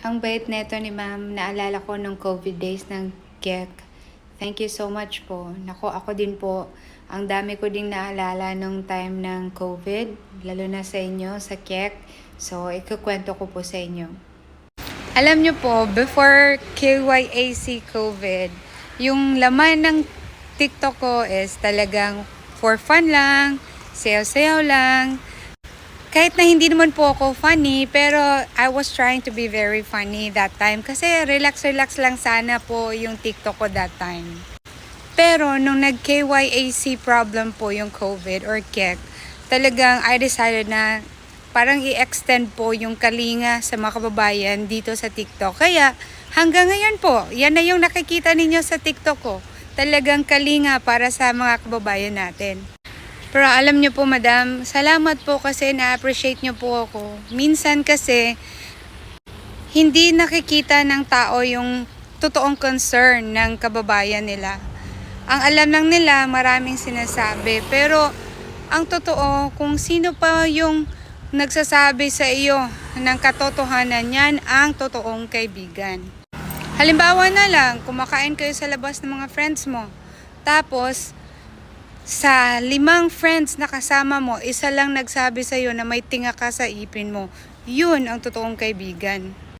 Ang bait neto ni ma'am, naalala ko nung COVID days ng GEC. Thank you so much po. Naku, ako din po, ang dami ko ding naalala nung time ng COVID, lalo na sa inyo, sa GEC. So, ikukwento ko po sa inyo. Alam nyo po, before KYAC COVID, yung laman ng TikTok ko is talagang for fun lang, sayaw-sayaw lang. Kahit na hindi naman po ako funny, pero I was trying to be very funny that time. Kasi relax-relax lang sana po yung TikTok ko that time. Pero nung nag-KYAC problem po yung COVID or KEC, talagang I decided na parang i-extend po yung kalinga sa mga kababayan dito sa TikTok. Kaya hanggang ngayon po, yan na yung nakikita ninyo sa TikTok ko. Talagang kalinga para sa mga kababayan natin. Pero alam nyo po madam, salamat po kasi na-appreciate nyo po ako. Minsan kasi, hindi nakikita ng tao yung totoong concern ng kababayan nila. Ang alam lang nila, maraming sinasabi. Pero ang totoo, kung sino pa yung nagsasabi sa iyo ng katotohanan, yan ang totoong kaibigan. Halimbawa na lang, kumakain kayo sa labas ng mga friends mo. Tapos, sa 5 friends na kasama mo, isa lang nagsabi sa'yo na may tinga ka sa ipin mo. Yun ang totoong kaibigan.